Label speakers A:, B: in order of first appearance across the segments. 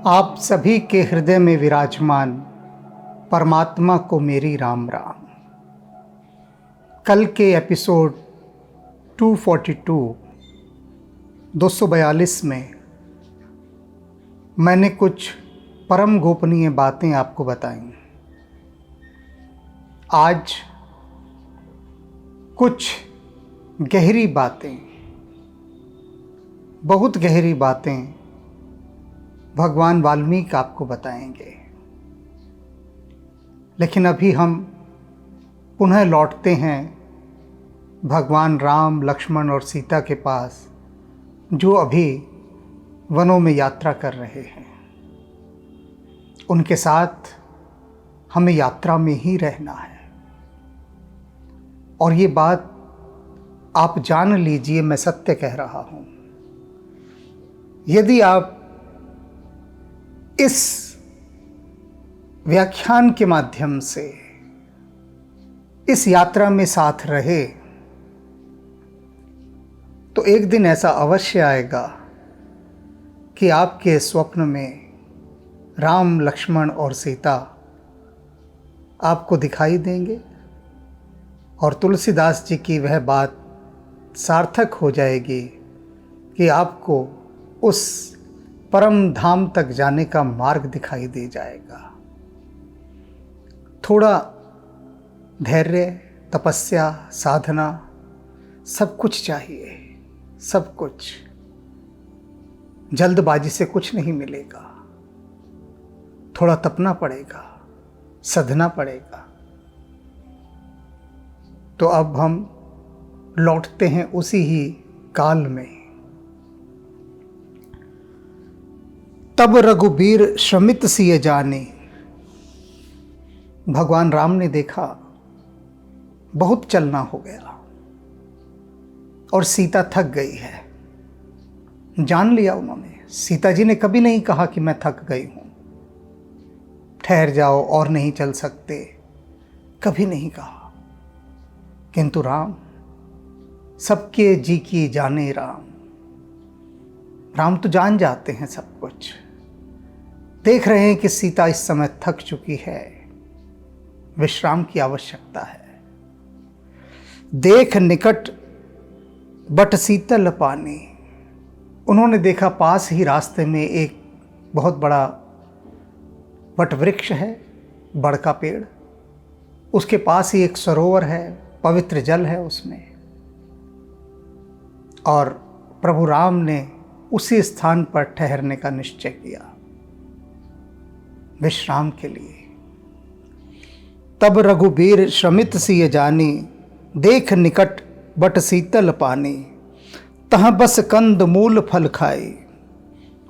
A: आप सभी के हृदय में विराजमान परमात्मा को मेरी राम राम। कल के एपिसोड 242 में मैंने कुछ परम गोपनीय बातें आपको बताई। आज कुछ गहरी बातें, बहुत गहरी बातें भगवान वाल्मीकि आपको बताएंगे। लेकिन अभी हम पुनः लौटते हैं भगवान राम, लक्ष्मण और सीता के पास, जो अभी वनों में यात्रा कर रहे हैं। उनके साथ हमें यात्रा में ही रहना है। और ये बात आप जान लीजिए, मैं सत्य कह रहा हूँ। यदि आप इस व्याख्यान के माध्यम से इस यात्रा में साथ रहे तो एक दिन ऐसा अवश्य आएगा कि आपके स्वप्न में राम, लक्ष्मण और सीता आपको दिखाई देंगे और तुलसीदास जी की वह बात सार्थक हो जाएगी कि आपको उस परम धाम तक जाने का मार्ग दिखाई दे जाएगा। थोड़ा धैर्य, तपस्या, साधना, सब कुछ चाहिए। सब कुछ, जल्दबाजी से कुछ नहीं मिलेगा। थोड़ा तपना पड़ेगा, साधना पड़ेगा। तो अब हम लौटते हैं उसी ही काल में। तब रघुबीर श्रमित सिय जाने। भगवान राम ने देखा बहुत चलना हो गया और सीता थक गई है। जान लिया उन्होंने। सीता जी ने कभी नहीं कहा कि मैं थक गई हूं, ठहर जाओ और नहीं चल सकते, कभी नहीं कहा। किंतु राम, सबके जी की जाने राम। राम तो जान जाते हैं सब कुछ। देख रहे हैं कि सीता इस समय थक चुकी है, विश्राम की आवश्यकता है। देख निकट बट शीतल पानी। उन्होंने देखा पास ही रास्ते में एक बहुत बड़ा वट वृक्ष है, बड़ का पेड़। उसके पास ही एक सरोवर है, पवित्र जल है उसमें। और प्रभु राम ने उसी स्थान पर ठहरने का निश्चय किया विश्राम के लिए। तब रघुबीर श्रमित सिय जानी। देख निकट बट शीतल पानी। तहाँ बस कंद मूल फल खाई।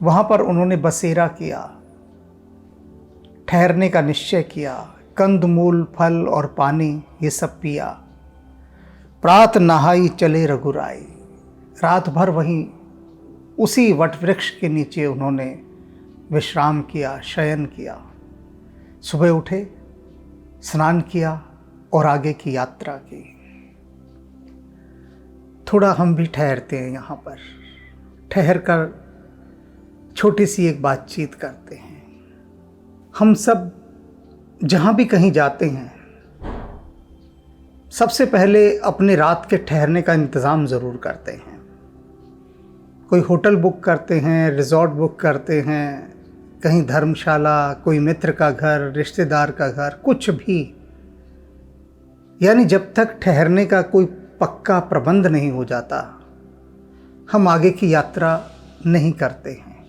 A: वहाँ पर उन्होंने बसेरा किया, ठहरने का निश्चय किया। कंद मूल फल और पानी ये सब पिया। प्रात नहाई चले रघुराई। रात भर वहीं उसी वट वृक्ष के नीचे उन्होंने विश्राम किया, शयन किया। सुबह उठे, स्नान किया और आगे की यात्रा की। थोड़ा हम भी ठहरते हैं यहाँ पर। ठहर कर छोटी सी एक बातचीत करते हैं। हम सब जहाँ भी कहीं जाते हैं, सबसे पहले अपने रात के ठहरने का इंतज़ाम ज़रूर करते हैं। कोई होटल बुक करते हैं, रिजॉर्ट बुक करते हैं, कहीं धर्मशाला, कोई मित्र का घर, रिश्तेदार का घर, कुछ भी। यानी जब तक ठहरने का कोई पक्का प्रबंध नहीं हो जाता, हम आगे की यात्रा नहीं करते हैं।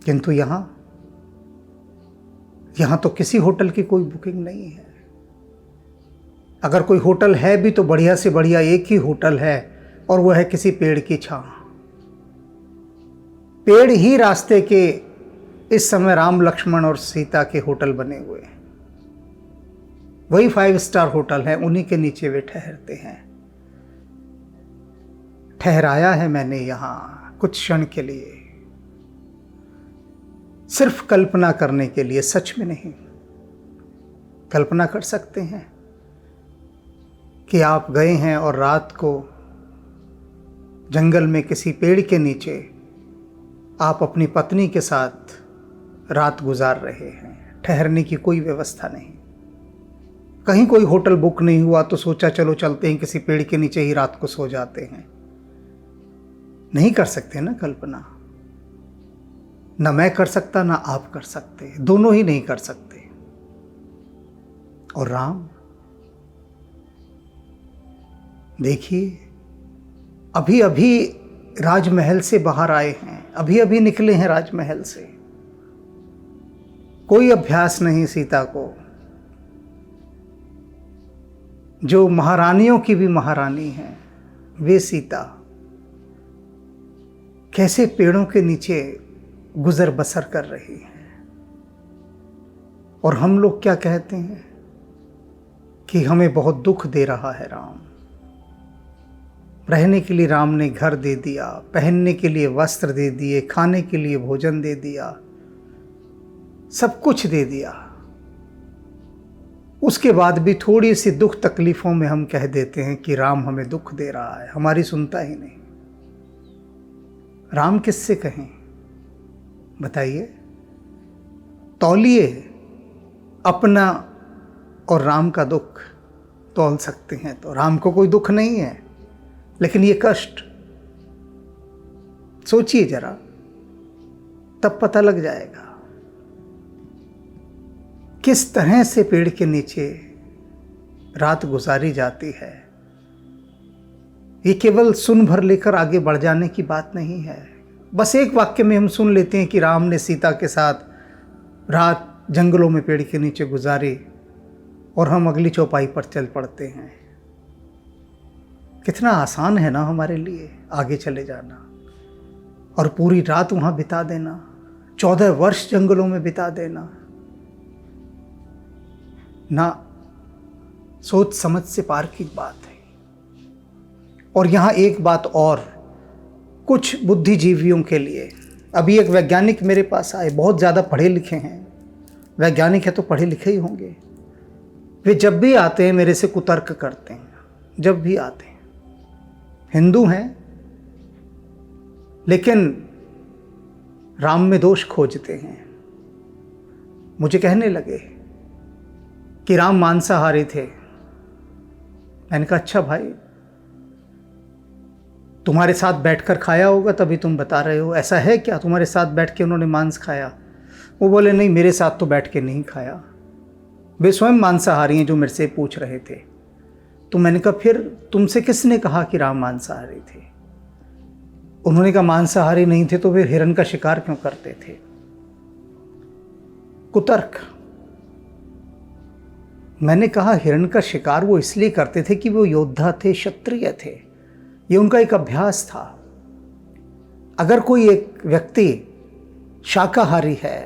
A: किंतु यहाँ तो किसी होटल की कोई बुकिंग नहीं है। अगर कोई होटल है भी तो बढ़िया से बढ़िया एक ही होटल है, और वह है किसी पेड़ की छां। पेड़ ही रास्ते के इस समय राम, लक्ष्मण और सीता के होटल बने हुए हैं। वही 5 स्टार होटल है, उन्हीं के नीचे वे ठहरते हैं। ठहराया है मैंने यहाँ कुछ क्षण के लिए, सिर्फ कल्पना करने के लिए, सच में नहीं। कल्पना कर सकते हैं कि आप गए हैं और रात को जंगल में किसी पेड़ के नीचे आप अपनी पत्नी के साथ रात गुजार रहे हैं, ठहरने की कोई व्यवस्था नहीं। कहीं कोई होटल बुक नहीं हुआ तो सोचा चलो चलते हैं किसी पेड़ के नीचे ही रात को सो जाते हैं। नहीं कर सकते ना कल्पना, ना मैं कर सकता ना आप कर सकते, दोनों ही नहीं कर सकते। और राम देखिए, अभी अभी राजमहल से बाहर आए हैं, अभी अभी निकले हैं राजमहल से। कोई अभ्यास नहीं सीता को, जो महारानियों की भी महारानी है वे सीता कैसे पेड़ों के नीचे गुजर बसर कर रही है। और हम लोग क्या कहते हैं कि हमें बहुत दुख दे रहा है राम। रहने के लिए राम ने घर दे दिया, पहनने के लिए वस्त्र दे दिए, खाने के लिए भोजन दे दिया, सब कुछ दे दिया। उसके बाद भी थोड़ी सी दुख तकलीफों में हम कह देते हैं कि राम हमें दुख दे रहा है, हमारी सुनता ही नहीं। राम किससे कहें बताइए? तौलिए अपना और राम का दुख तौल सकते हैं तो राम को कोई दुख नहीं है, लेकिन ये कष्ट सोचिए जरा, तब पता लग जाएगा किस तरह से पेड़ के नीचे रात गुजारी जाती है। ये केवल सुन भर लेकर आगे बढ़ जाने की बात नहीं है। बस एक वाक्य में हम सुन लेते हैं कि राम ने सीता के साथ रात जंगलों में पेड़ के नीचे गुजारी और हम अगली चौपाई पर चल पड़ते हैं। कितना आसान है ना हमारे लिए आगे चले जाना और पूरी रात वहाँ बिता देना, 14 वर्ष जंगलों में बिता देना। ना सोच समझ से पार की बात है। और यहाँ एक बात और, कुछ बुद्धिजीवियों के लिए, अभी एक वैज्ञानिक मेरे पास आए, बहुत ज़्यादा पढ़े लिखे हैं, वैज्ञानिक है तो पढ़े लिखे ही होंगे। वे जब भी आते हैं मेरे से कुतर्क करते हैं, जब भी आते हैं। हिंदू हैं लेकिन राम में दोष खोजते हैं। मुझे कहने लगे कि राम मांसाहारी थे। मैंने कहा अच्छा भाई, तुम्हारे साथ बैठकर खाया होगा तभी तुम बता रहे हो, ऐसा है क्या तुम्हारे साथ बैठ के उन्होंने मांस खाया? वो बोले नहीं, मेरे साथ तो बैठ के नहीं खाया, वे स्वयं मांसाहारी हैं जो मेरे से पूछ रहे थे। तो मैंने कहा फिर तुमसे किसने कहा कि राम मांसाहारी थे? उन्होंने कहा मांसाहारी नहीं थे तो फिर हिरण का शिकार क्यों करते थे? कुतर्क। मैंने कहा हिरण का शिकार वो इसलिए करते थे कि वो योद्धा थे, क्षत्रिय थे, ये उनका एक अभ्यास था। अगर कोई एक व्यक्ति शाकाहारी है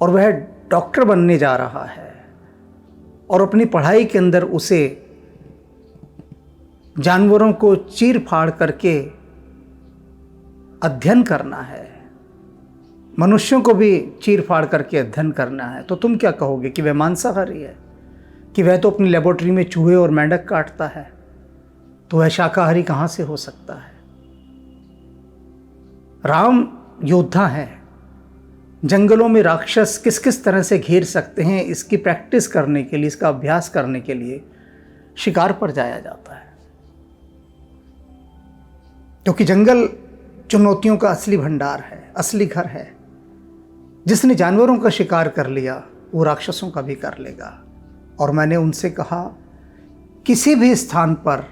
A: और वह डॉक्टर बनने जा रहा है और अपनी पढ़ाई के अंदर उसे जानवरों को चीर फाड़ करके अध्ययन करना है, मनुष्यों को भी चीर फाड़ करके अध्ययन करना है, तो तुम क्या कहोगे कि वह मांसाहारी है, कि वह तो अपनी लेबोरेटरी में चूहे और मेंढक काटता है, तो वह शाकाहारी कहाँ से हो सकता है? राम योद्धा है। जंगलों में राक्षस किस किस तरह से घेर सकते हैं, इसकी प्रैक्टिस करने के लिए, इसका अभ्यास करने के लिए शिकार पर जाया जाता है। क्योंकि जंगल चुनौतियों का असली भंडार है, असली घर है। जिसने जानवरों का शिकार कर लिया वो राक्षसों का भी कर लेगा। और मैंने उनसे कहा किसी भी स्थान पर,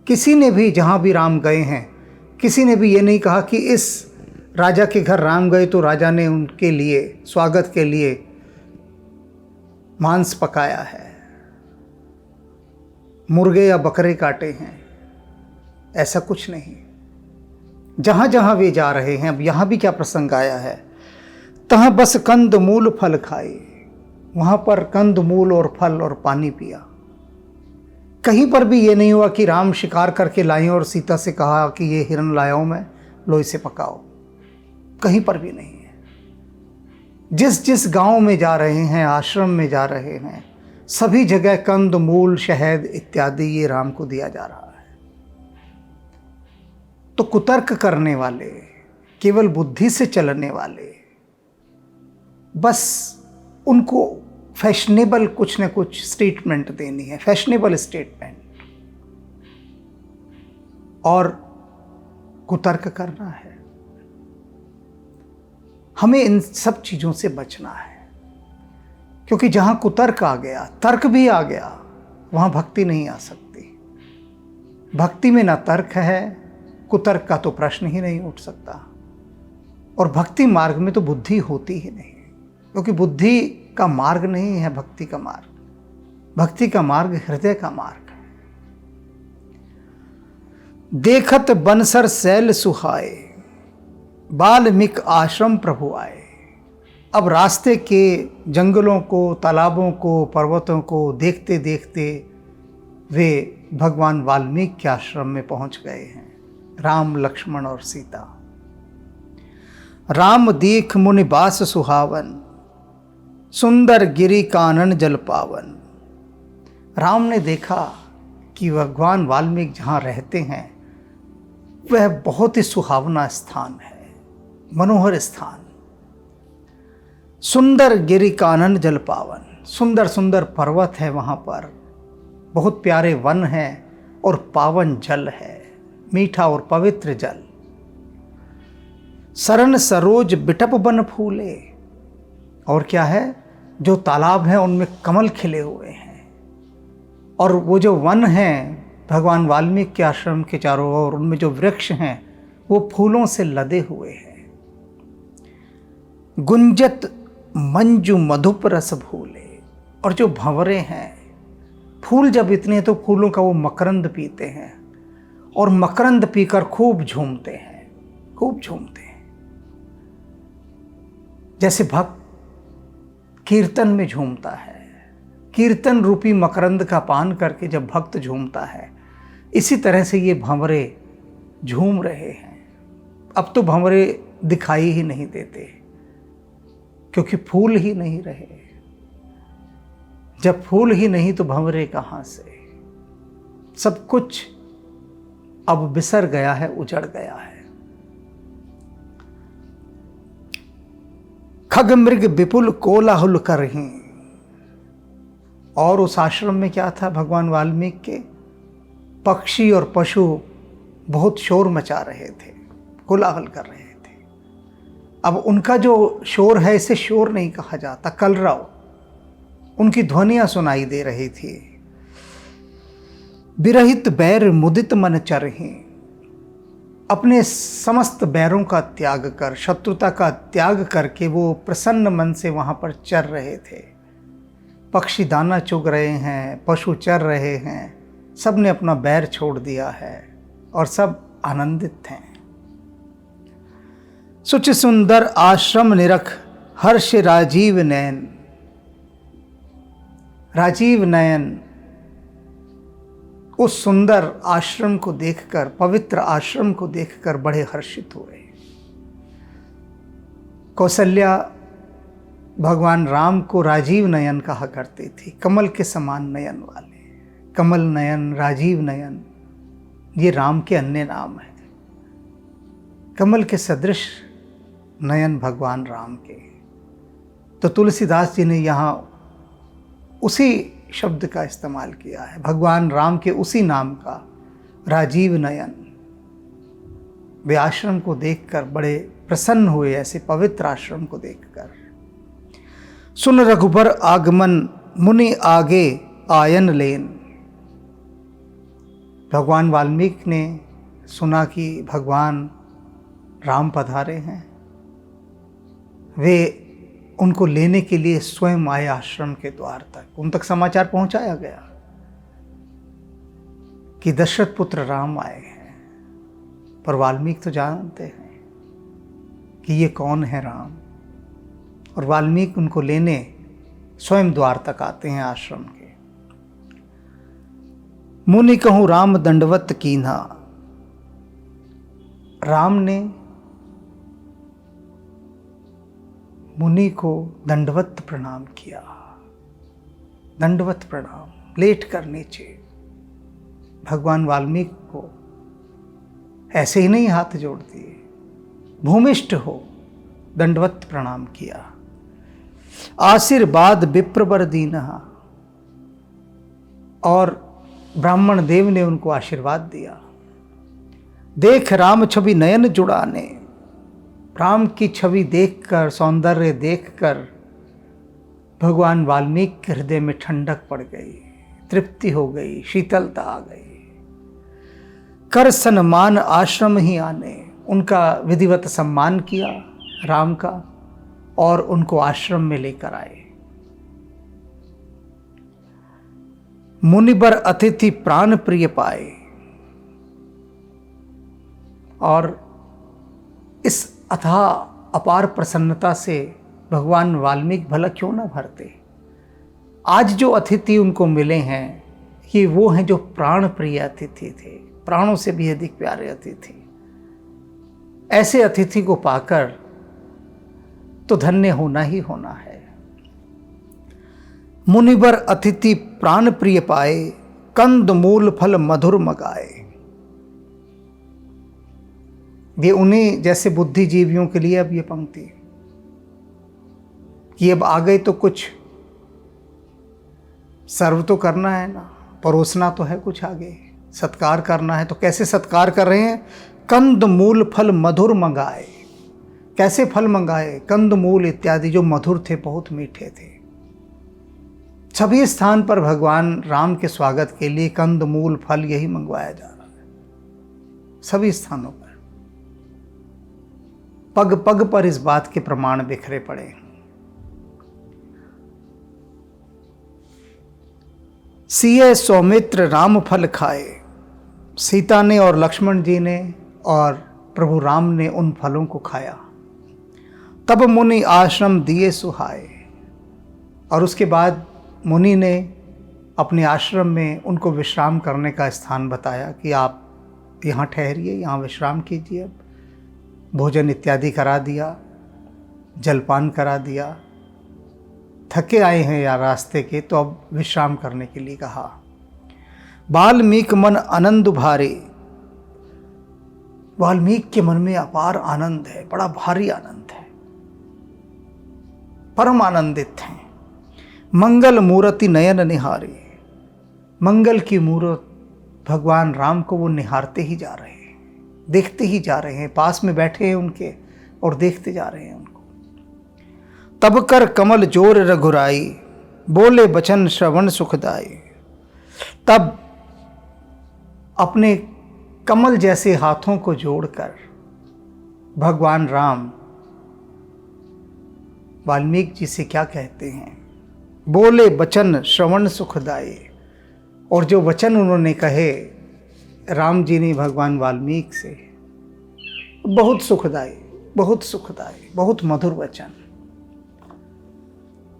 A: किसी ने भी, जहाँ भी राम गए हैं, किसी ने भी ये नहीं कहा कि इस राजा के घर राम गए तो राजा ने उनके लिए स्वागत के लिए मांस पकाया है, मुर्गे या बकरे काटे हैं, ऐसा कुछ नहीं। जहाँ जहाँ वे जा रहे हैं, अब यहाँ भी क्या प्रसंग आया है, तहाँ बस कंद मूल फल खाए, वहाँ पर कंद मूल और फल और पानी पिया। कहीं पर भी ये नहीं हुआ कि राम शिकार करके लाए और सीता से कहा कि ये हिरन लाया हूँ मैं, लो इसे पकाओ, कहीं पर भी नहीं है। जिस जिस गांव में जा रहे हैं, आश्रम में जा रहे हैं, सभी जगह कंद मूल शहद इत्यादि ये राम को दिया जा रहा है। तो कुतर्क करने वाले, केवल बुद्धि से चलने वाले, बस उनको फैशनेबल कुछ न कुछ स्टेटमेंट देनी है, फैशनेबल स्टेटमेंट, और कुतर्क करना है। हमें इन सब चीजों से बचना है, क्योंकि जहां कुतर्क आ गया, तर्क भी आ गया, वहां भक्ति नहीं आ सकती। भक्ति में ना तर्क है, कुतर्क का तो प्रश्न ही नहीं उठ सकता, और भक्ति मार्ग में तो बुद्धि होती ही नहीं, क्योंकि बुद्धि का मार्ग नहीं है भक्ति का मार्ग। भक्ति का मार्ग हृदय का मार्ग है। देखत बनसर सैल सुहाए, बाल्मीक आश्रम प्रभु आए। अब रास्ते के जंगलों को, तालाबों को, पर्वतों को देखते देखते वे भगवान वाल्मीकि के आश्रम में पहुंच गए हैं, राम, लक्ष्मण और सीता। राम देख मुनि बास सुहावन, सुंदर गिरि कानन जल पावन। राम ने देखा कि भगवान वाल्मीकि जहाँ रहते हैं वह बहुत ही सुहावना स्थान है, मनोहर स्थान। सुंदर गिरि कानन जल पावन, सुंदर सुंदर पर्वत है वहाँ पर, बहुत प्यारे वन है, और पावन जल है, मीठा और पवित्र जल। सरन सरोज बिटप बन फूले, और क्या है, जो तालाब हैं उनमें कमल खिले हुए हैं, और वो जो वन हैं भगवान वाल्मीकि के आश्रम के चारों ओर, उनमें जो वृक्ष हैं वो फूलों से लदे हुए हैं। गुंजत मंजू मधुप रस भूले, और जो भंवरे हैं, फूल जब इतने हैं तो फूलों का वो मकरंद पीते हैं, और मकरंद पीकर खूब झूमते हैं, खूब झूमते हैं। जैसे भक्त कीर्तन में झूमता है, कीर्तन रूपी मकरंद का पान करके जब भक्त झूमता है, इसी तरह से ये भंवरे झूम रहे हैं। अब तो भंवरे दिखाई ही नहीं देते, क्योंकि फूल ही नहीं रहे। जब फूल ही नहीं तो भंवरे कहाँ से? सब कुछ अब बिसर गया है, उजड़ गया है। खग मृग विपुल कोलाहल करहीं, और उस आश्रम में क्या था, भगवान वाल्मीकि के पक्षी और पशु बहुत शोर मचा रहे थे, कोलाहल कर रहे थे। अब उनका जो शोर है, इसे शोर नहीं कहा जाता, कलरव, उनकी ध्वनियां सुनाई दे रही थी। विरहित बैर मुदित मन चरहीं, अपने समस्त बैरों का त्याग कर, शत्रुता का त्याग करके वो प्रसन्न मन से वहाँ पर चर रहे थे। पक्षी दाना चुग रहे हैं, पशु चर रहे हैं, सब ने अपना बैर छोड़ दिया है और सब आनंदित हैं। सुच सुंदर आश्रम निरख, हर्ष राजीव नयन। राजीव नयन उस सुंदर आश्रम को देखकर, पवित्र आश्रम को देखकर बड़े हर्षित हुए। कौशल्या भगवान राम को राजीव नयन कहा करती थी, कमल के समान नयन वाले। कमल नयन, राजीव नयन, ये राम के अन्य नाम हैं। कमल के सदृश नयन भगवान राम के। तो तुलसीदास जी ने यहाँ उसी शब्द का इस्तेमाल किया है, भगवान राम के उसी नाम का, राजीव नयन। वे आश्रम को देखकर बड़े प्रसन्न हुए, ऐसे पवित्र आश्रम को देखकर। सुन रघुबर आगमन, मुनि आगे आयन लेन। भगवान वाल्मीकि ने सुना कि भगवान राम पधारे हैं, वे उनको लेने के लिए स्वयं आए आश्रम के द्वार तक। उन तक समाचार पहुंचाया गया कि दशरथ पुत्र राम आए हैं, पर वाल्मीकि तो जानते हैं कि ये कौन है राम, और वाल्मीकि उनको लेने स्वयं द्वार तक आते हैं आश्रम के। मुनि कहूँ राम दंडवत कीन्हा, राम ने मुनि को दंडवत प्रणाम किया, दंडवत प्रणाम, लेट कर नीचे। भगवान वाल्मीकि को ऐसे ही नहीं हाथ जोड़ दिए, भूमिष्ठ हो दंडवत प्रणाम किया। आशीर्वाद विप्रवर दीनहा, और ब्राह्मण देव ने उनको आशीर्वाद दिया। देख राम छवि नयन जुड़ाने, राम की छवि देखकर, सौंदर्य देखकर भगवान वाल्मीकि के हृदय में ठंडक पड़ गई, तृप्ति हो गई, शीतलता आ गई। कर सम्मान आश्रम ही आने, उनका विधिवत सम्मान किया राम का और उनको आश्रम में लेकर आए। मुनिबर अतिथि प्राण प्रिय पाए, और इस अथाह अपार प्रसन्नता से भगवान वाल्मीकि भला क्यों ना भरते। आज जो अतिथि उनको मिले हैं ये वो हैं जो प्राण प्रिय अतिथि थे, प्राणों से भी अधिक प्यारे अतिथि। ऐसे अतिथि को पाकर तो धन्य होना ही होना है। मुनिवर अतिथि प्राण प्रिय पाए, कंद मूल फल मधुर मगाए। ये उन्हीं जैसे बुद्धिजीवियों के लिए अब ये पंक्ति कि अब आ गए तो कुछ सर्व तो करना है ना, परोसना तो है कुछ आगे, सत्कार करना है। तो कैसे सत्कार कर रहे हैं? कंद मूल फल मधुर मंगाए। कैसे फल मंगाए? कंद मूल इत्यादि जो मधुर थे, बहुत मीठे थे। सभी स्थान पर भगवान राम के स्वागत के लिए कंद मूल फल यही मंगवाया जा रहा है। सभी स्थानों पर पग पग पर इस बात के प्रमाण बिखरे पड़े। सिए सौमित्र राम फल खाए, सीता ने और लक्ष्मण जी ने और प्रभु राम ने उन फलों को खाया। तब मुनि आश्रम दिए सुहाए, और उसके बाद मुनि ने अपने आश्रम में उनको विश्राम करने का स्थान बताया कि आप यहाँ ठहरिए, यहाँ विश्राम कीजिए। भोजन इत्यादि करा दिया, जलपान करा दिया। थके आए हैं या रास्ते के, तो अब विश्राम करने के लिए कहा। वाल्मीकि मन आनंद भारे, वाल्मीकि के मन में अपार आनंद है, बड़ा भारी आनंद है, परम आनंदित हैं। मंगल मूर्ति नयन निहारे, मंगल की मूर्त भगवान राम को वो निहारते ही जा रहे हैं, देखते ही जा रहे हैं। पास में बैठे हैं उनके और देखते जा रहे हैं उनको। तब कर कमल जोर रघुराई, बोले बचन श्रवण सुखदाई। तब अपने कमल जैसे हाथों को जोड़कर भगवान राम वाल्मीकि जी से क्या कहते हैं? बोले बचन श्रवण सुखदाई। और जो वचन उन्होंने कहे राम जी ने भगवान वाल्मीकि से, बहुत सुखदाई, बहुत सुखदाई, बहुत मधुर वचन।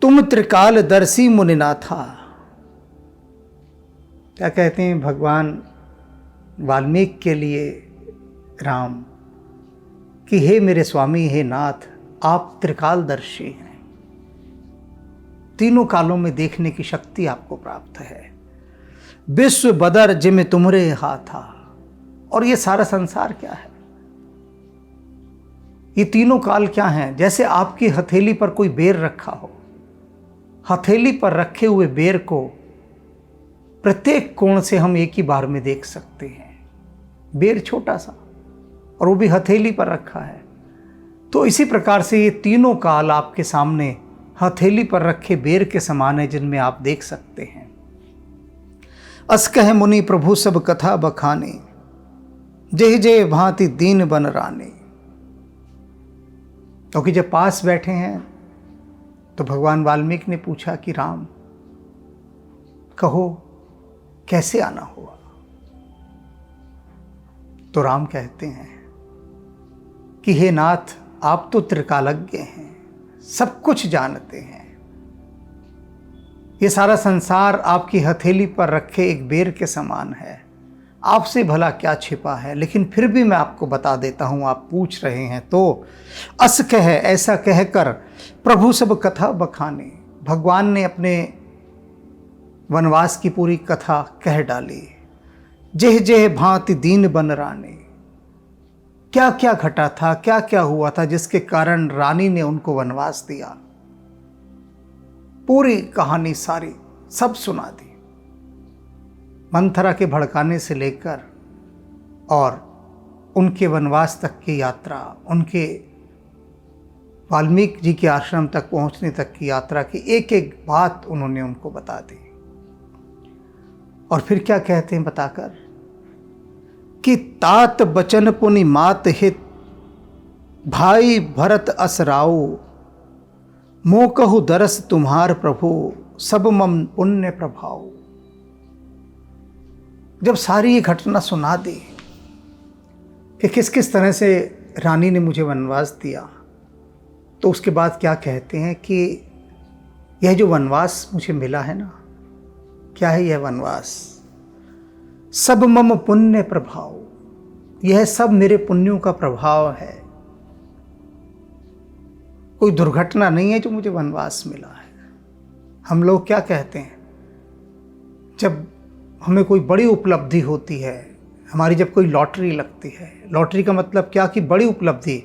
A: तुम त्रिकाल दर्शी मुनिनाथा। क्या कहते हैं भगवान वाल्मीकि के लिए राम कि हे मेरे स्वामी, हे नाथ, आप त्रिकालदर्शी हैं, तीनों कालों में देखने की शक्ति आपको प्राप्त है। विश्व बदर जिम तुम्हारे हाथा। और ये सारा संसार क्या है? ये तीनों काल क्या हैं? जैसे आपकी हथेली पर कोई बेर रखा हो, हथेली पर रखे हुए बेर को प्रत्येक कोण से हम एक ही बार में देख सकते हैं। बेर छोटा सा और वो भी हथेली पर रखा है। तो इसी प्रकार से ये तीनों काल आपके सामने हथेली पर रखे बेर के समान है, जिनमें आप देख सकते हैं। अस कह मुनि प्रभु सब कथा बखाने, जय जय भांति दीन बन राने। क्योंकि जब पास बैठे हैं तो भगवान वाल्मीकि ने पूछा कि राम कहो कैसे आना हुआ? तो राम कहते हैं कि हे नाथ, आप तो त्रिकालज्ञ हैं, सब कुछ जानते हैं। ये सारा संसार आपकी हथेली पर रखे एक बेर के समान है, आपसे भला क्या छिपा है? लेकिन फिर भी मैं आपको बता देता हूँ, आप पूछ रहे हैं तो। अस कह, ऐसा कहकर प्रभु सब कथा बखाने, भगवान ने अपने वनवास की पूरी कथा कह डाली। जेह जेह भांति दीन बन राने। क्या क्या घटा था, क्या क्या हुआ था जिसके कारण रानी ने उनको वनवास दिया। पूरी कहानी सारी सब सुना दी, मंथरा के भड़काने से लेकर और उनके वनवास तक की यात्रा, उनके वाल्मीकि जी के आश्रम तक पहुंचने तक की यात्रा की एक एक बात उन्होंने उनको बता दी। और फिर क्या कहते हैं बताकर कि तात बचन पुनि मात हित, भाई भरत असराऊ, मो कहु दरस तुम्हार प्रभु, सब मम पुण्य प्रभाव। जब सारी ये घटना सुना दी कि किस किस तरह से रानी ने मुझे वनवास दिया, तो उसके बाद क्या कहते हैं कि यह जो वनवास मुझे मिला है ना, क्या है यह वनवास? सब मम पुण्य प्रभाव, यह सब मेरे पुण्यों का प्रभाव है। कोई दुर्घटना नहीं है जो मुझे वनवास मिला है। हम लोग क्या कहते हैं, जब हमें कोई बड़ी उपलब्धि होती है, हमारी जब कोई लॉटरी लगती है, लॉटरी का मतलब क्या कि बड़ी उपलब्धि,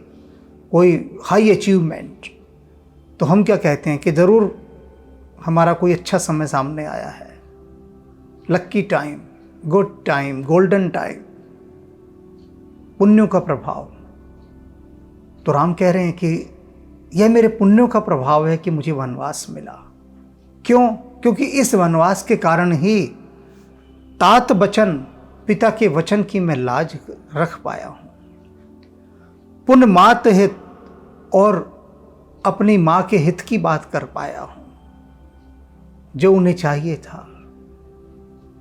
A: कोई हाई अचीवमेंट, तो हम क्या कहते हैं कि ज़रूर हमारा कोई अच्छा समय सामने आया है, lucky time, good time, golden time, पुण्यों का प्रभाव। तो राम कह रहे हैं कि यह मेरे पुण्यों का प्रभाव है कि मुझे वनवास मिला। क्यों? क्योंकि इस वनवास के कारण ही तात बचन, पिता के वचन की मैं लाज रख पाया हूं, पुण्य मात हित, और अपनी मां के हित की बात कर पाया हूं, जो उन्हें चाहिए था।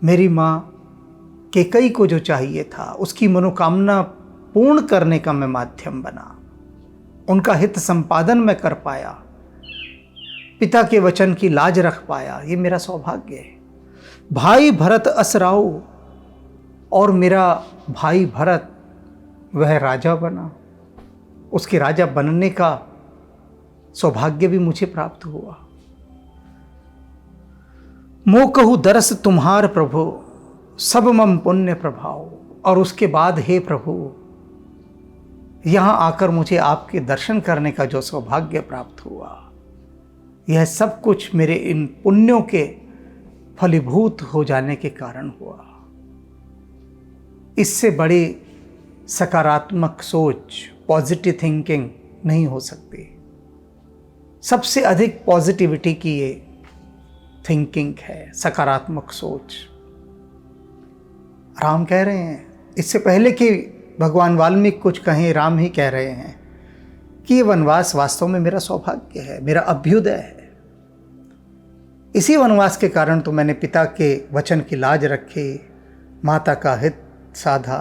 A: मेरी मां कैकेयी को जो चाहिए था, उसकी मनोकामना पूर्ण करने का मैं माध्यम बना, उनका हित संपादन में कर पाया, पिता के वचन की लाज रख पाया, ये मेरा सौभाग्य है। भाई भरत असराऊ, और मेरा भाई भरत वह राजा बना, उसके राजा बनने का सौभाग्य भी मुझे प्राप्त हुआ। मो कहु दरस तुम्हार प्रभु, सब मम पुण्य प्रभाव। और उसके बाद हे प्रभु, यहाँ आकर मुझे आपके दर्शन करने का जो सौभाग्य प्राप्त हुआ, यह सब कुछ मेरे इन पुण्यों के फलीभूत हो जाने के कारण हुआ। इससे बड़ी सकारात्मक सोच, पॉजिटिव थिंकिंग नहीं हो सकती। सबसे अधिक पॉजिटिविटी की ये थिंकिंग है, सकारात्मक सोच। राम कह रहे हैं, इससे पहले कि भगवान वाल्मीकि कुछ कहें, राम ही कह रहे हैं कि ये वनवास वास्तव में मेरा सौभाग्य है, मेरा अभ्युदय है। इसी वनवास के कारण तो मैंने पिता के वचन की लाज रखी, माता का हित साधा,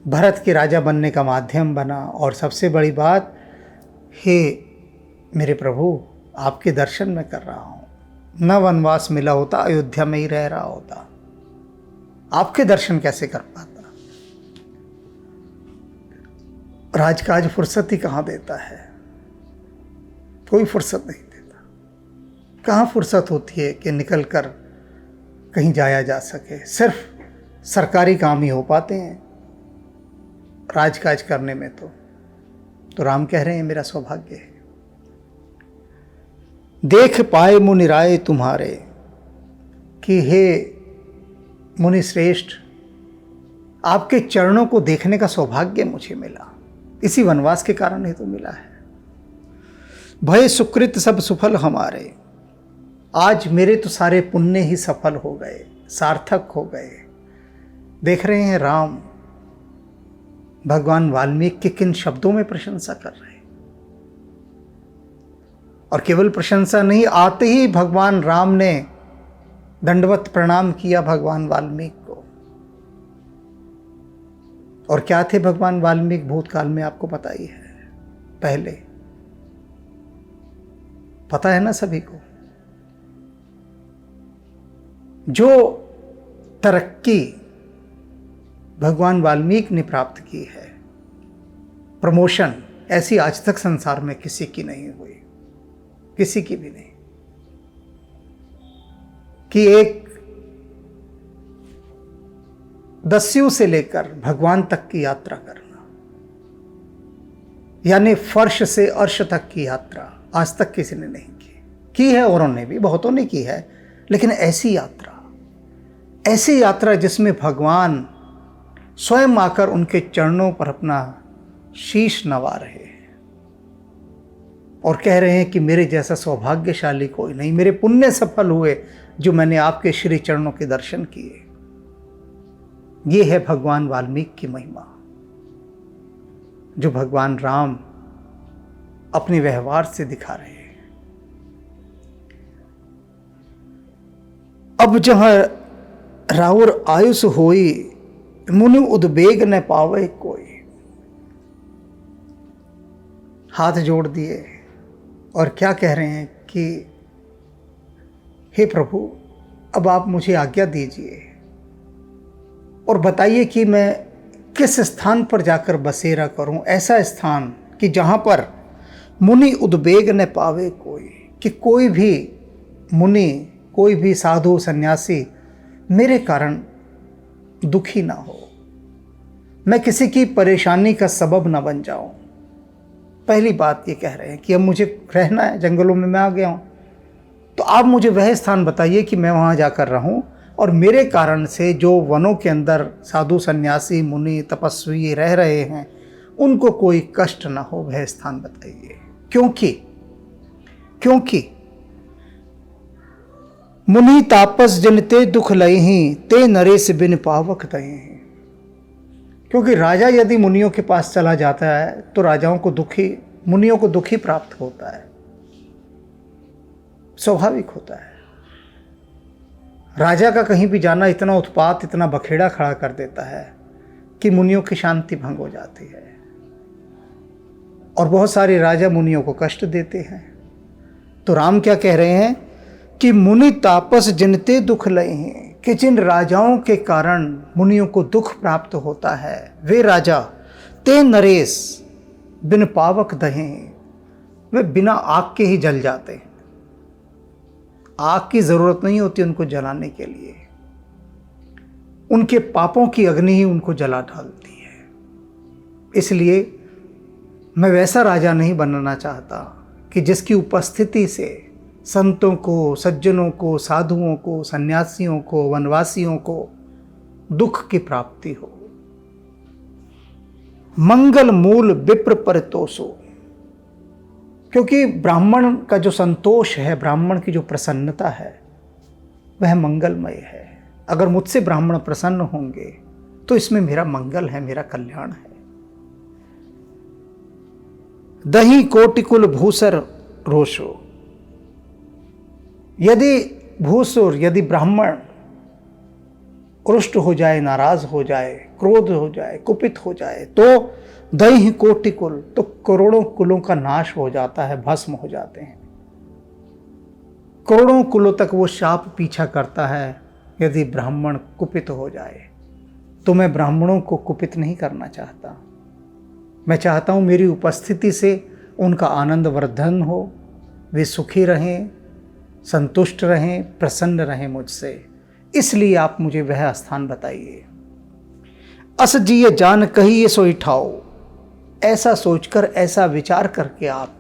A: भरत के राजा बनने का माध्यम बना, और सबसे बड़ी बात, हे मेरे प्रभु, आपके दर्शन मैं कर रहा हूँ। न वनवास मिला होता, अयोध्या में ही रह रहा होता, आपके दर्शन कैसे कर पाता? राजकाज फुर्सत ही कहाँ देता है, कोई फुर्सत नहीं देता। कहाँ फुर्सत होती है कि निकल कर कहीं जाया जा सके? सिर्फ सरकारी काम ही हो पाते हैं राजकाज करने में। तो राम कह रहे हैं मेरा सौभाग्य है। देख पाए मुनि राय तुम्हारे, कि हे मुनि श्रेष्ठ, आपके चरणों को देखने का सौभाग्य मुझे मिला, इसी वनवास के कारण ही तो मिला है। भय सुकृत सब सुफल हमारे, आज मेरे तो सारे पुण्य ही सफल हो गए, सार्थक हो गए। देख रहे हैं राम भगवान वाल्मीकि के किन शब्दों में प्रशंसा कर रहे हैं। और केवल प्रशंसा नहीं, आते ही भगवान राम ने दंडवत प्रणाम किया भगवान वाल्मीकि को। और क्या थे भगवान वाल्मीकि भूतकाल में, आपको पता ही है, पहले पता है ना सभी को। जो तरक्की भगवान वाल्मीकि ने प्राप्त की है, प्रमोशन, ऐसी आज तक संसार में किसी की नहीं हुई, किसी की भी नहीं, कि एक दस्यु से लेकर भगवान तक की यात्रा करना, यानी फर्श से अर्श तक की यात्रा आज तक किसी ने नहीं की है, औरों ने भी, बहुतों ने की है, लेकिन ऐसी यात्रा जिसमें भगवान स्वयं आकर उनके चरणों पर अपना शीश नवा रहे हैं और कह रहे हैं कि मेरे जैसा सौभाग्यशाली कोई नहीं, मेरे पुण्य सफल हुए जो मैंने आपके श्री चरणों के दर्शन किए। ये है भगवान वाल्मीकि की महिमा, जो भगवान राम अपने व्यवहार से दिखा रहे हैं। अब जहां राउर आयुष होई, मुनि उद्वेग न पावे कोई। हाथ जोड़ दिए और क्या कह रहे हैं कि हे प्रभु, अब आप मुझे आज्ञा दीजिए और बताइए कि मैं किस स्थान पर जाकर बसेरा करूं, ऐसा स्थान कि जहां पर मुनि उद्वेग न पावे कोई, कि कोई भी मुनि, कोई भी साधु सन्यासी मेरे कारण दुखी ना हो, मैं किसी की परेशानी का सबब ना बन जाऊं। पहली बात ये कह रहे हैं कि अब मुझे रहना है, जंगलों में मैं आ गया हूं, तो आप मुझे वह स्थान बताइए कि मैं वहां जाकर रहूं और मेरे कारण से जो वनों के अंदर साधु सन्यासी मुनि तपस्वी रह रहे हैं उनको कोई कष्ट ना हो, वह स्थान बताइए। क्योंकि मुनि तापस जिन ते दुख लयहि, ते नरेश बिन पावक दयहि। क्योंकि राजा यदि मुनियों के पास चला जाता है तो मुनियों को दुखी प्राप्त होता है, स्वाभाविक होता है। राजा का कहीं भी जाना इतना उत्पात, इतना बखेड़ा खड़ा कर देता है कि मुनियों की शांति भंग हो जाती है और बहुत सारे राजा मुनियों को कष्ट देते हैं। तो राम क्या कह रहे हैं कि मुनि तापस जिनते दुख लय हैं, कि जिन राजाओं के कारण मुनियों को दुख प्राप्त होता है वे राजा ते नरेश बिन पावक दहें, वे बिना आग के ही जल जाते हैं। आग की जरूरत नहीं होती उनको जलाने के लिए, उनके पापों की अग्नि ही उनको जला डालती है। इसलिए मैं वैसा राजा नहीं बनना चाहता कि जिसकी उपस्थिति से संतों को, सज्जनों को, साधुओं को, सन्यासियों को, वनवासियों को दुख की प्राप्ति हो। मंगल मूल विप्र परितोषो, क्योंकि ब्राह्मण का जो संतोष है, ब्राह्मण की जो प्रसन्नता है वह मंगलमय है। अगर मुझसे ब्राह्मण प्रसन्न होंगे तो इसमें मेरा मंगल है, मेरा कल्याण है। दही कोटिकुल भूसर रोषो, यदि ब्राह्मण रुष्ट हो जाए, नाराज हो जाए, क्रोध हो जाए, कुपित हो जाए तो दैहि कोटि कुल, तो करोड़ों कुलों का नाश हो जाता है, भस्म हो जाते हैं। करोड़ों कुलों तक वो शाप पीछा करता है यदि ब्राह्मण कुपित हो जाए। तो मैं ब्राह्मणों को कुपित नहीं करना चाहता, मैं चाहता हूँ मेरी उपस्थिति से उनका आनंद वर्धन हो, वे सुखी रहें, संतुष्ट रहें, प्रसन्न रहें मुझसे। इसलिए आप मुझे वह स्थान बताइए। अस जिये जान कहिए सोई ठाओ, ऐसा सोचकर, ऐसा विचार करके आप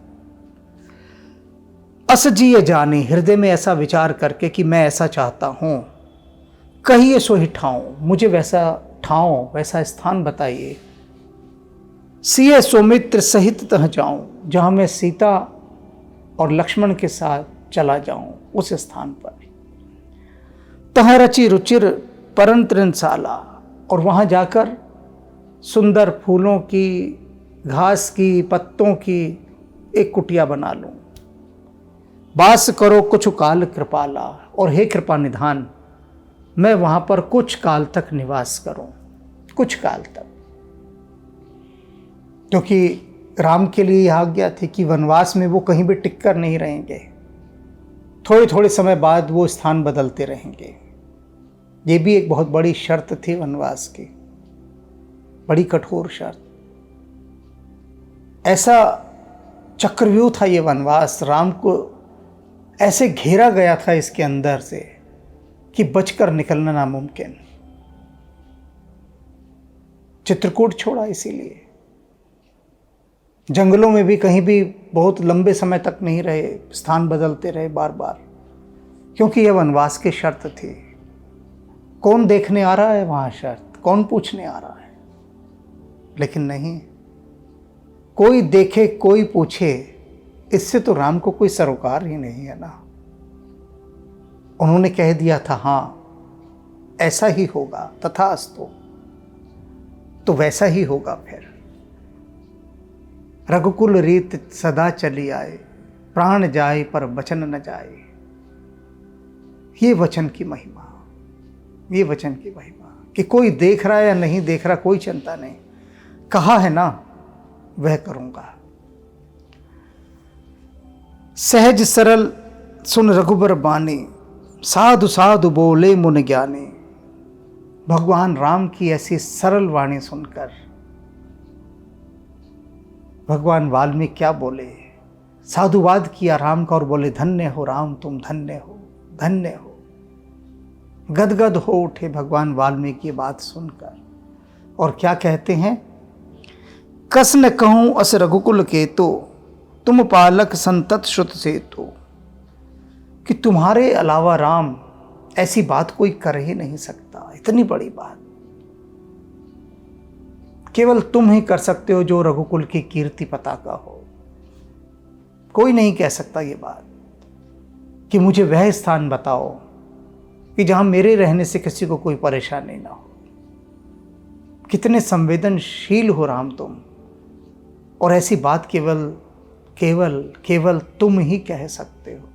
A: अस जिये जाने, हृदय में ऐसा विचार करके कि मैं ऐसा चाहता हूं, कहिए सोई ठाओ, मुझे वैसा ठाओ, वैसा स्थान बताइए। सिए सौमित्र सहित तह जाऊं, जहां मैं सीता और लक्ष्मण के साथ चला जाऊं, उस स्थान पर। तह रचि रुचिर परंतृणशाला, और वहां जाकर सुंदर फूलों की, घास की, पत्तों की एक कुटिया बना लूं। वास करो कुछ काल कृपाला, और हे कृपा निधान, मैं वहां पर कुछ काल तक निवास करूं, कुछ काल तक। क्योंकि राम के लिए यह आज्ञा थी कि वनवास में वो कहीं भी टिक कर नहीं रहेंगे, थोड़े थोड़े समय बाद वो स्थान बदलते रहेंगे। ये भी एक बहुत बड़ी शर्त थी वनवास की, बड़ी कठोर शर्त। ऐसा चक्रव्यूह था ये वनवास, राम को ऐसे घेरा गया था इसके अंदर से कि बचकर निकलना नामुमकिन। चित्रकूट छोड़ा इसीलिए जंगलों में भी कहीं भी बहुत लंबे समय तक नहीं रहे, स्थान बदलते रहे बार बार, क्योंकि यह वनवास की शर्त थी। कौन देखने आ रहा है वहां शर्त, कौन पूछने आ रहा है? लेकिन नहीं, कोई देखे कोई पूछे, इससे तो राम को कोई सरोकार ही नहीं है ना। उन्होंने कह दिया था हाँ ऐसा ही होगा, तथास्तु, तो वैसा ही होगा। फिर रघुकुल रीत सदा चली आए, प्राण जाए पर वचन न जाए। ये वचन की महिमा, ये वचन की महिमा कि कोई देख रहा है या नहीं देख रहा कोई चिंता नहीं, कहा है ना वह करूंगा। सहज सरल सुन रघुबर बानी, साधु साधु बोले मुनि ज्ञानी। भगवान राम की ऐसी सरल वाणी सुनकर भगवान वाल्मीकि क्या बोले, साधुवाद किया राम का और बोले धन्य हो राम, तुम धन्य हो, धन्य हो। गदगद हो उठे भगवान वाल्मीकि की बात सुनकर, और क्या कहते हैं, कस न कहूं अस रघुकुल के तो, तुम पालक संतत श्रुत से तो। कि तुम्हारे अलावा राम ऐसी बात कोई कर ही नहीं सकता, इतनी बड़ी बात केवल तुम ही कर सकते हो जो रघुकुल की कीर्ति पताका हो। कोई नहीं कह सकता ये बात कि मुझे वह स्थान बताओ कि जहां मेरे रहने से किसी को कोई परेशानी ना हो। कितने संवेदनशील हो राम तुम, और ऐसी बात केवल केवल केवल तुम ही कह सकते हो।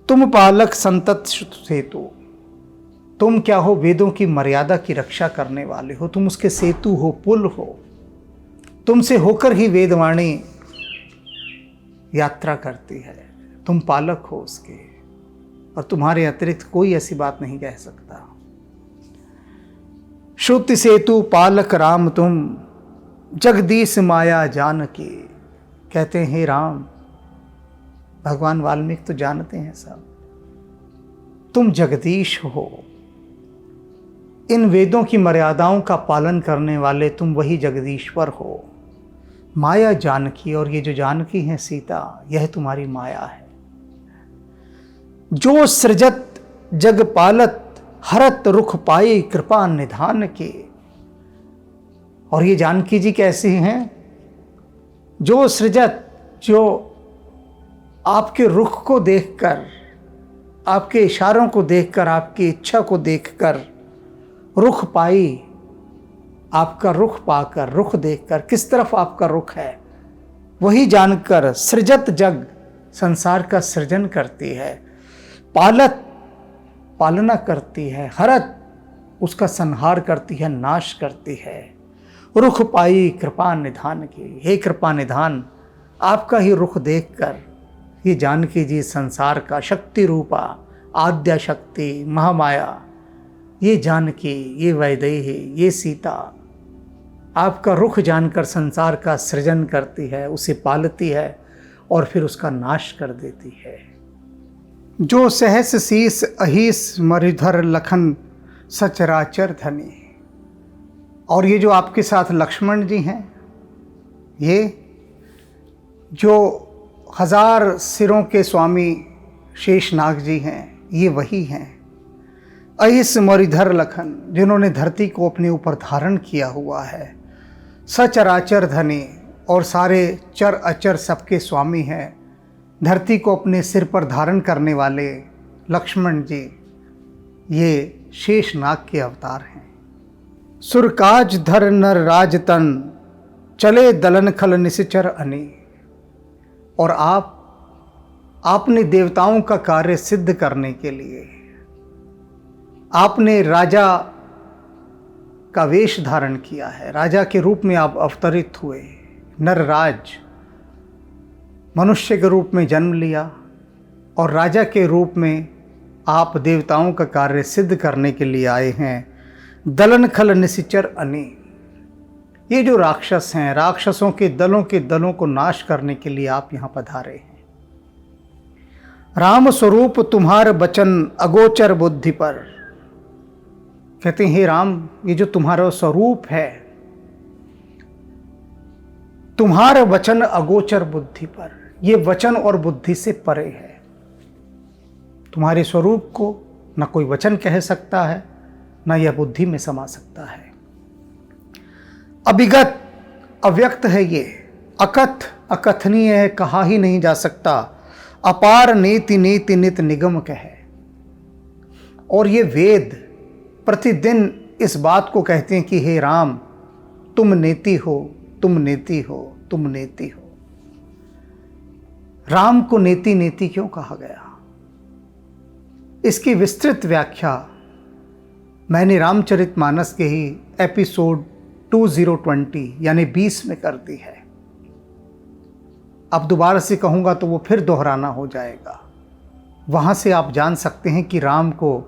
A: तुम पालक संतत सेतु, तुम क्या हो, वेदों की मर्यादा की रक्षा करने वाले हो, तुम उसके सेतु हो, पुल हो। तुमसे होकर ही वेदवाणी यात्रा करती है, तुम पालक हो उसके, और तुम्हारे अतिरिक्त कोई ऐसी बात नहीं कह सकता। श्रुति सेतु पालक राम तुम, जगदीश माया जानकी। कहते हैं राम, भगवान वाल्मीकि तो जानते हैं सब, तुम जगदीश हो, इन वेदों की मर्यादाओं का पालन करने वाले तुम वही जगदीश्वर हो। माया जानकी, और ये जो जानकी है सीता, यह तुम्हारी माया है। जो सृजत जग पालत, हरत रुख पाई कृपा निधान के। और ये जानकी जी कैसी हैं, जो सृजत, जो आपके रुख को देखकर, आपके इशारों को देखकर, आपकी इच्छा को देखकर रुख पाई, आपका रुख पाकर, रुख देखकर किस तरफ आपका रुख है वही जानकर सृजत जग, संसार का सृजन करती है। पालत, पालना करती है। हरत, उसका संहार करती है, नाश करती है। रुख पाई कृपा निधान की, हे कृपा निधान, आपका ही रुख देखकर ये जानकी जी संसार का शक्ति रूपा आद्या शक्ति महामाया, ये जानकी, ये वैदेही, ये सीता आपका रुख जानकर संसार का सृजन करती है, उसे पालती है और फिर उसका नाश कर देती है। जो सहस शीस अहीस मरिधर लखन सचराचर धनी। और ये जो आपके साथ लक्ष्मण जी हैं, ये जो 1000 सिरों के स्वामी शेषनाग जी हैं, ये वही हैं। अहिस मरिधर लखन, जिन्होंने धरती को अपने ऊपर धारण किया हुआ है। सचराचर धनी, और सारे चर अचर सबके स्वामी हैं। धरती को अपने सिर पर धारण करने वाले लक्ष्मण जी, ये शेषनाग के अवतार हैं। सुरकाज धर नर राजतन, चले दलन खल निश्चर अनी। और आपने देवताओं का कार्य सिद्ध करने के लिए आपने राजा का वेश धारण किया है। राजा के रूप में आप अवतरित हुए। नरराज, मनुष्य के रूप में जन्म लिया और राजा के रूप में आप देवताओं का कार्य सिद्ध करने के लिए आए हैं। दलन खल निश्चर अनी, ये जो राक्षस हैं, राक्षसों के दलों को नाश करने के लिए आप यहाँ पधारे हैं। राम स्वरूप तुम्हार बचन अगोचर बुद्धि पर। कहते हैं हे राम, ये जो तुम्हारा स्वरूप है, तुम्हारा वचन अगोचर बुद्धि पर, ये वचन और बुद्धि से परे है। तुम्हारे स्वरूप को न कोई वचन कह सकता है, न यह बुद्धि में समा सकता है। अभिगत, अव्यक्त है ये, अकथ, अकथनीय है, कहा ही नहीं जा सकता। अपार नेति नेति नित निगम कहे। और ये वेद प्रतिदिन इस बात को कहते हैं कि हे राम, तुम नेति हो, तुम नेति हो, तुम नेति हो। राम को नेति नेति क्यों कहा गया? इसकी विस्तृत व्याख्या मैंने रामचरितमानस के ही एपिसोड 2020 यानी 20 में कर दी है। अब दोबारा से कहूँगा तो वो फिर दोहराना हो जाएगा। वहाँ से आप जान सकते हैं कि राम को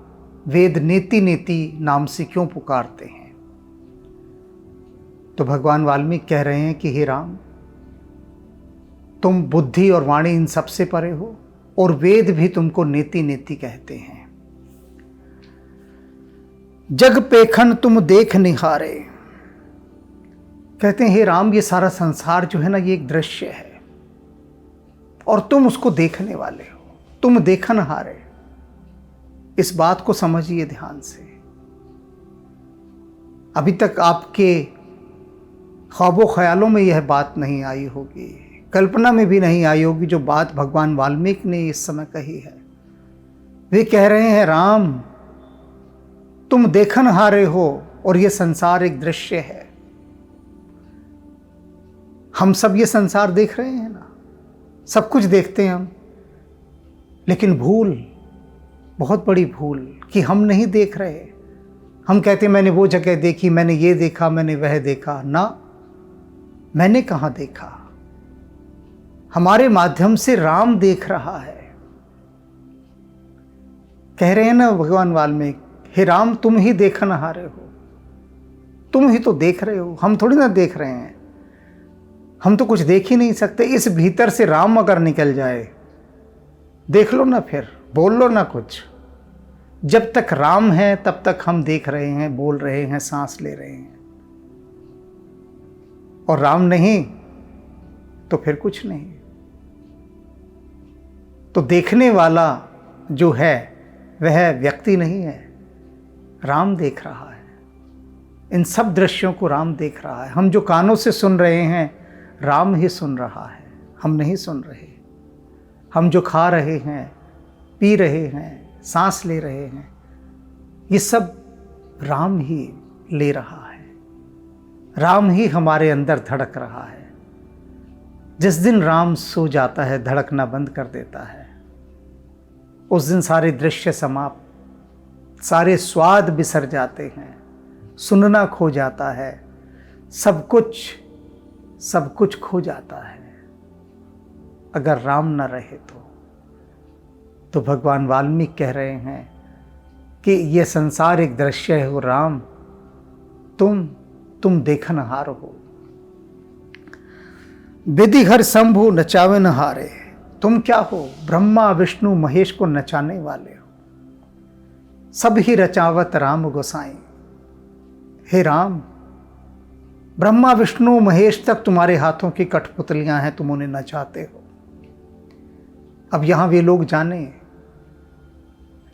A: वेद नेति नेति नाम से क्यों पुकारते हैं। तो भगवान वाल्मीकि कह रहे हैं कि हे राम, तुम बुद्धि और वाणी इन सब से परे हो, और वेद भी तुमको नेति नेति कहते हैं। जग पेखन तुम देख निहारे, कहते हैं हे राम, ये सारा संसार जो है ना, ये एक दृश्य है और तुम उसको देखने वाले हो, तुम देखनहारे। इस बात को समझिए ध्यान से। अभी तक आपके ख्वाबों ख्यालों में यह बात नहीं आई होगी, कल्पना में भी नहीं आई होगी जो बात भगवान वाल्मीकि ने इस समय कही है। वे कह रहे हैं राम, तुम देखनहारे हो और ये संसार एक दृश्य है। हम सब ये संसार देख रहे हैं ना, सब कुछ देखते हैं हम, लेकिन भूल, बहुत बड़ी भूल कि हम नहीं देख रहे। हम कहते हैं मैंने वो जगह देखी, मैंने ये देखा, मैंने वह देखा। ना, मैंने कहाँ देखा? हमारे माध्यम से राम देख रहा है। कह रहे हैं ना भगवान वाल्मीकि, हे राम, तुम ही देखनहारे हो, तुम ही तो देख रहे हो, हम थोड़ी ना देख रहे हैं। हम तो कुछ देख ही नहीं सकते। इस भीतर से राम अगर निकल जाए, देख लो ना, फिर बोल लो ना कुछ। जब तक राम है तब तक हम देख रहे हैं, बोल रहे हैं, सांस ले रहे हैं। और राम नहीं तो फिर कुछ नहीं। तो देखने वाला जो है वह व्यक्ति नहीं है, राम देख रहा है। इन सब दृश्यों को राम देख रहा है। हम जो कानों से सुन रहे हैं, राम ही सुन रहा है, हम नहीं सुन रहे। हम जो खा रहे हैं, पी रहे हैं, सांस ले रहे हैं, ये सब राम ही ले रहा है। राम ही हमारे अंदर धड़क रहा है। जिस दिन राम सो जाता है, धड़कना बंद कर देता है, उस दिन सारे दृश्य समाप्त, सारे स्वाद बिसर जाते हैं, सुनना खो जाता है, सब कुछ खो जाता है अगर राम न रहे तो भगवान वाल्मीकि कह रहे हैं कि ये संसार एक दृश्य है, हो राम, तुम देखनहार हो। विधिहर शंभु नचावे न हारे, तुम क्या हो? ब्रह्मा विष्णु महेश को नचाने वाले हो। सब ही रचावत राम गोसाई, हे राम, ब्रह्मा विष्णु महेश तक तुम्हारे हाथों की कठपुतलियां हैं, तुम उन्हें नचाते हो। अब यहां वे लोग जाने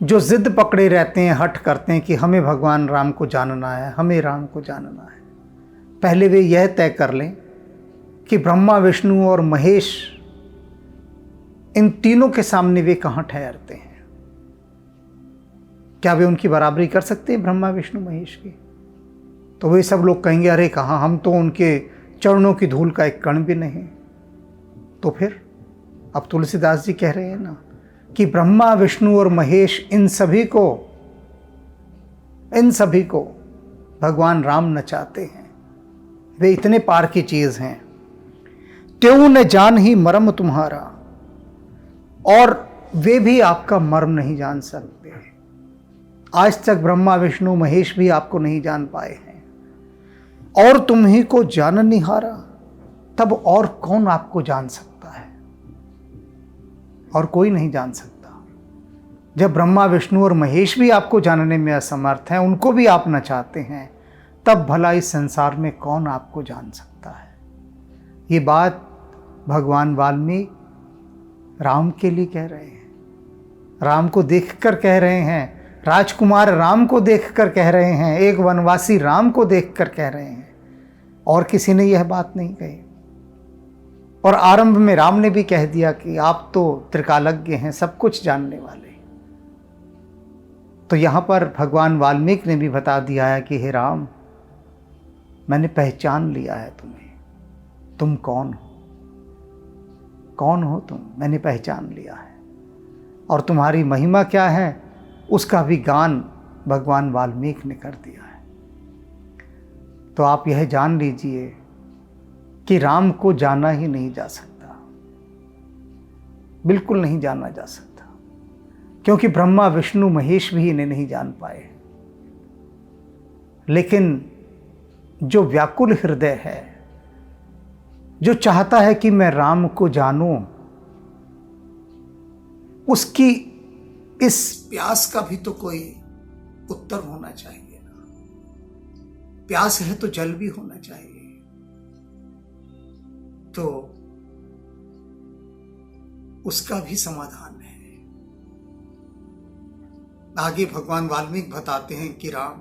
A: जो जिद पकड़े रहते हैं, हट करते हैं कि हमें भगवान राम को जानना है, हमें राम को जानना है। पहले वे यह तय कर लें कि ब्रह्मा विष्णु और महेश, इन तीनों के सामने वे कहाँ ठहरते हैं। क्या वे उनकी बराबरी कर सकते हैं, ब्रह्मा विष्णु महेश की? तो वे सब लोग कहेंगे अरे कहाँ, हम तो उनके चरणों की धूल का एक कण भी नहीं। तो फिर अब तुलसीदास जी कह रहे हैं ना कि ब्रह्मा विष्णु और महेश, इन सभी को भगवान राम नचाते हैं। वे इतने पार की चीज हैं। त्यों न जान ही मर्म तुम्हारा, और वे भी आपका मर्म नहीं जान सकते। आज तक ब्रह्मा विष्णु महेश भी आपको नहीं जान पाए हैं। और तुम ही को जान निहारा, तब और कौन आपको जान सकता है? और कोई नहीं जान सकता। जब ब्रह्मा विष्णु और महेश भी आपको जानने में असमर्थ हैं, उनको भी आप नचाते हैं, तब भला इस संसार में कौन आपको जान सकता है? ये बात भगवान वाल्मीकि राम के लिए कह रहे हैं, राम को देखकर कह रहे हैं, राजकुमार राम को देखकर कह रहे हैं, एक वनवासी राम को देखकर कह रहे हैं, और किसी ने यह बात नहीं कही। और आरंभ में राम ने भी कह दिया कि आप तो त्रिकालज्ञ हैं, सब कुछ जानने वाले। तो यहाँ पर भगवान वाल्मीकि ने भी बता दिया है कि हे राम, मैंने पहचान लिया है तुम्हें, तुम कौन हो, कौन हो तुम, मैंने पहचान लिया है। और तुम्हारी महिमा क्या है उसका भी गान भगवान वाल्मीकि ने कर दिया है। तो आप यह जान लीजिए कि राम को जाना ही नहीं जा सकता, बिल्कुल नहीं जाना जा सकता, क्योंकि ब्रह्मा विष्णु महेश भी इन्हें नहीं जान पाए। लेकिन जो व्याकुल हृदय है, जो चाहता है कि मैं राम को जानूं, उसकी इस प्यास का भी तो कोई उत्तर होना चाहिए ना। प्यास है तो जल भी होना चाहिए। तो उसका भी समाधान है। आगे भगवान वाल्मीकि बताते हैं कि राम,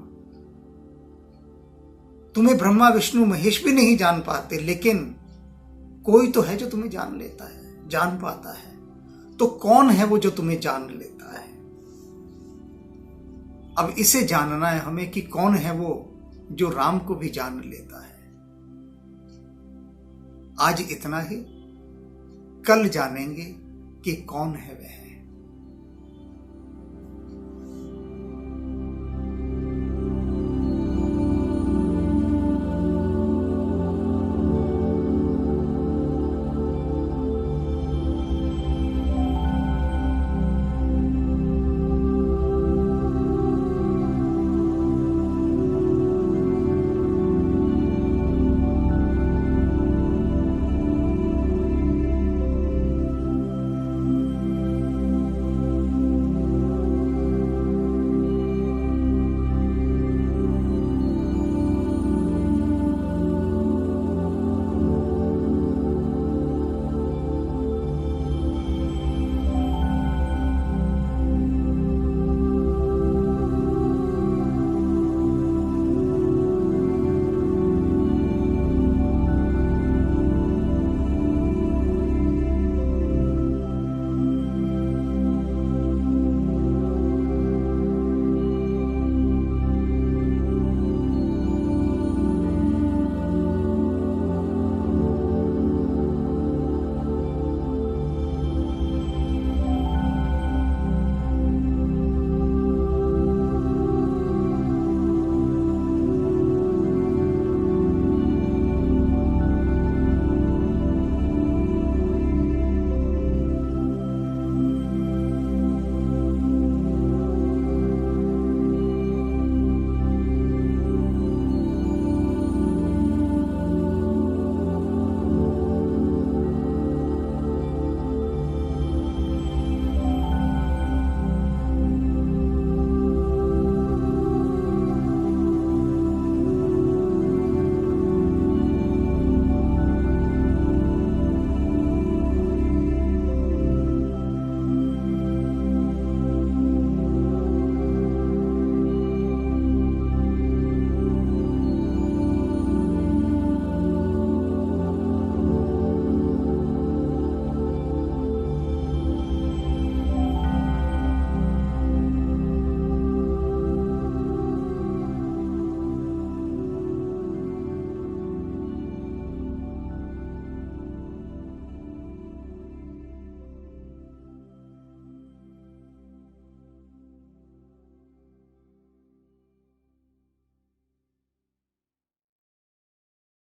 A: तुम्हें ब्रह्मा विष्णु महेश भी नहीं जान पाते, लेकिन कोई तो है जो तुम्हें जान लेता है, जान पाता है। तो कौन है वो जो तुम्हें जान लेता है? अब इसे जानना है हमें कि कौन है वो जो राम को भी जान लेता है। आज इतना ही, कल जानेंगे कि कौन है वह।